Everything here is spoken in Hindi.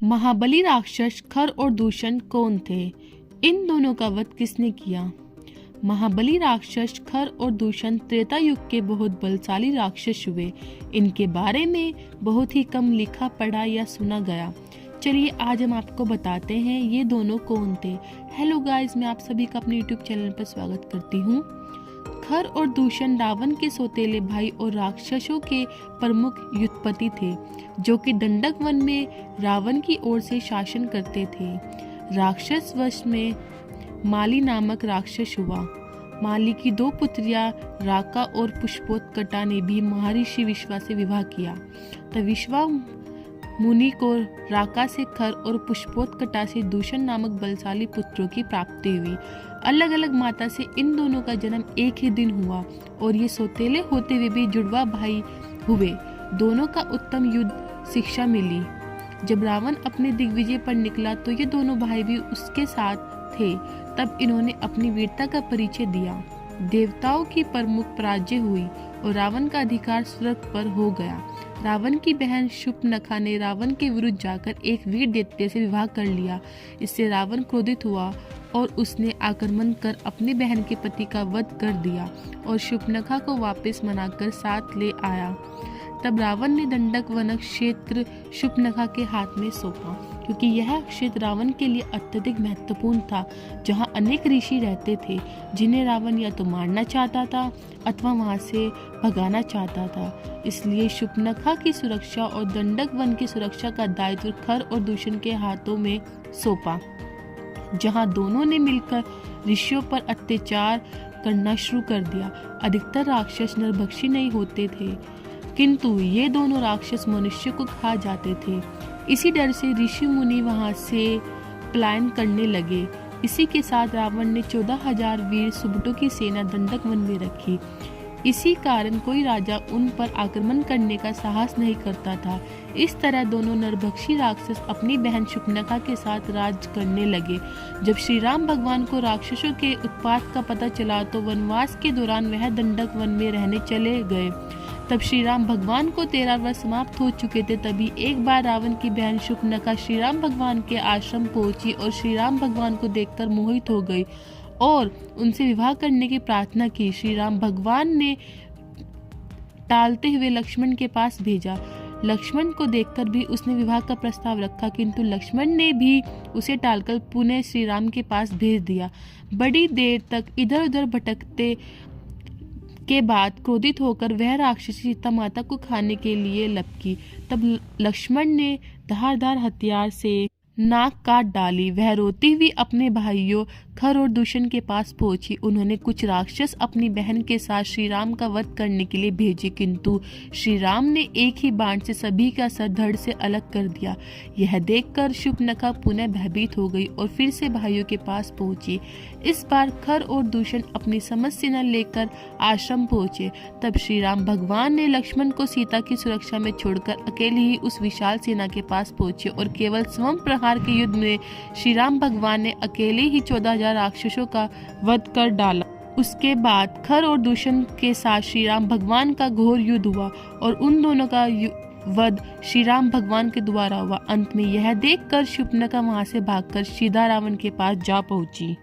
महाबली राक्षस खर और दूषण कौन थे? इन दोनों का वध किसने किया? महाबली राक्षस खर और दूषण त्रेता युग के बहुत बलशाली राक्षस हुए। इनके बारे में बहुत ही कम लिखा पढ़ा या सुना गया। चलिए आज हम आपको बताते हैं ये दोनों कौन थे। हेलो गाइस, मैं आप सभी का अपने यूट्यूब चैनल पर स्वागत करती हूँ। खर और दूषण रावण के सौतेले भाई और राक्षसों के प्रमुख युद्धपति थे, जो कि दंडक वन में रावण की ओर से शासन करते थे। राक्षस वंश में माली नामक राक्षस हुआ। माली की दो पुत्रियां राका और पुष्पोत्कटा ने भी महर्षि विश्वा से विवाह किया। तब विश्वा मुनि को राका से खर और पुष्पोत्कटा से दूषण नामक बलशाली पुत्रों की प्राप्ति हुई। अलग अलग माता से इन दोनों का जन्म एक ही दिन हुआ और ये सौतेले होते हुए भी जुड़वा भाई हुए। दोनों का उत्तम युद्ध शिक्षा मिली। जब रावण अपने दिग्विजय पर निकला तो ये दोनों भाई भी उसके साथ थे। तब इन्होंने अपनी वीरता का परिचय दिया। देवताओं की प्रमुख पराजय हुई और रावण का अधिकार स्वर्ग पर हो गया। रावण की बहन शूर्पणखा ने रावण के विरुद्ध जाकर एक वीर दैत्य से विवाह कर लिया। इससे रावण क्रोधित हुआ और उसने आक्रमण कर अपनी बहन के पति का वध कर दिया और शूर्पणखा को वापस मनाकर साथ ले आया। तब रावण ने दंडक वन क्षेत्र शूर्पणखा के हाथ में सौंपा, क्योंकि यह क्षेत्र रावण के लिए अत्यधिक महत्वपूर्ण था, जहां अनेक ऋषि रहते थे, जिन्हें रावण या तो मारना चाहता था अथवा वहां से भगाना चाहता था। इसलिए शूर्पणखा की सुरक्षा और दंडक वन की सुरक्षा का दायित्व खर और दूषण के हाथों में सौंपा, जहां दोनों ने मिलकर ऋषियों पर अत्याचार करना शुरू कर दिया। अधिकतर राक्षस नरभक्षी नहीं होते थे, किंतु ये दोनों राक्षस मनुष्य को खा जाते थे। इसी डर से ऋषि मुनि वहां से पलायन करने लगे। इसी के साथ रावण ने 14,000 वीर सुबटों की सेना दंडक वन में रखी। इसी कारण कोई राजा उन पर आक्रमण करने का साहस नहीं करता था। इस तरह दोनों नरभक्षी राक्षस अपनी बहन शूर्पणखा के साथ राज करने लगे। जब श्री राम भगवान को राक्षसों के उत्पात का पता चला तो वनवास के दौरान वह दंडक वन में रहने चले गए। तब श्री राम भगवान को 13 वर्ष समाप्त हो चुके थे। तभी एक बार रावण की बहन शूर्पणखा श्री राम भगवान के आश्रम पहुंची और श्री राम भगवान को देखकर मोहित हो गई और उनसे विवाह करने की प्रार्थना की। श्री राम भगवान ने टालते हुए लक्ष्मण के पास भेजा। लक्ष्मण को देखकर भी उसने विवाह का प्रस्ताव रखा, किंतु लक्ष्मण ने भी उसे टालकर पुनः श्री राम के पास भेज दिया। बड़ी देर तक इधर उधर भटकते के बाद क्रोधित होकर वह राक्षसी सीता माता को खाने के लिए लपकी। तब लक्ष्मण ने धारदार हथियार से नाक काट डाली। वह रोती हुई अपने भाइयों खर और दूषण के पास पहुंची। उन्होंने कुछ राक्षस अपनी बहन के साथ श्री राम का वध करने के लिए भेजे, किंतु श्री राम ने एक ही बाण से सभी का सर धड़ से अलग कर दिया। यह देखकर शूर्पणखा पुनः भयभीत हो गई और फिर से भाइयों के पास पहुंची। इस बार खर और दूषण अपनी समस्त सेना लेकर आश्रम पहुंचे। तब श्री राम भगवान ने लक्ष्मण को सीता की सुरक्षा में छोड़कर अकेले ही उस विशाल सेना के पास पहुंचे और केवल स्वयं प्रहार के युद्ध में श्री राम भगवान ने अकेले ही 14,000 राक्षसों का वध कर डाला। उसके बाद खर और दूषण के साथ श्री राम भगवान का घोर युद्ध हुआ और उन दोनों का वध श्री राम भगवान के द्वारा हुआ। अंत में यह देखकर शूर्पणखा वहां से भागकर सीधा रावण के पास जा पहुंची।